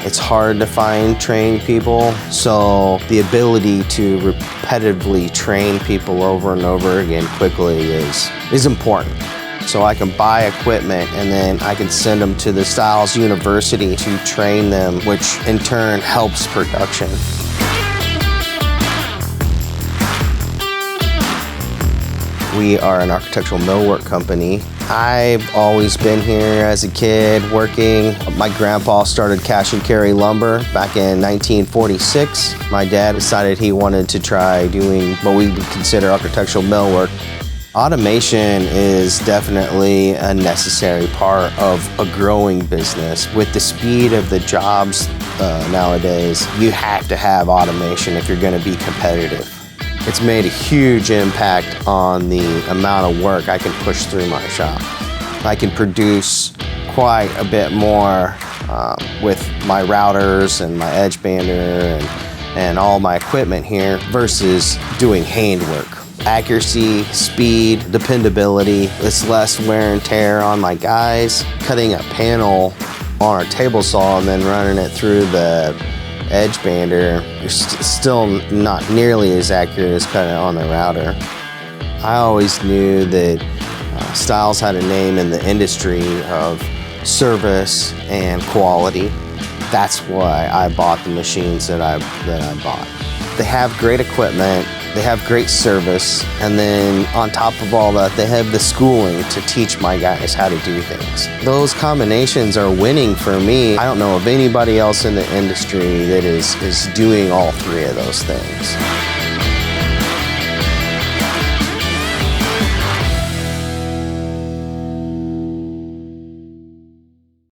It's hard to find trained people, so the ability to repetitively train people over and over again quickly is important. So I can buy equipment and then I can send them to the Stiles University to train them, which in turn helps production. We are an architectural millwork company. I've always been here as a kid working. My grandpa started cash and carry lumber back in 1946. My dad decided he wanted to try doing what we would consider architectural millwork. Automation is definitely a necessary part of a growing business. With the speed of the jobs nowadays, you have to have automation if you're going to be competitive. It's made a huge impact on the amount of work I can push through my shop. I can produce quite a bit more with my routers and my edge bander and all my equipment here versus doing handwork. Accuracy, speed, dependability, it's less wear and tear on my guys. Cutting a panel on our table saw and then running it through the edge bander is still not nearly as accurate as cutting it on the router. I always knew that Stiles had a name in the industry of service and quality. That's why I bought the machines that I bought. They have great equipment, they have great service, and then on top of all that, they have the schooling to teach my guys how to do things. Those combinations are winning for me. I don't know of anybody else in the industry that is doing all three of those things.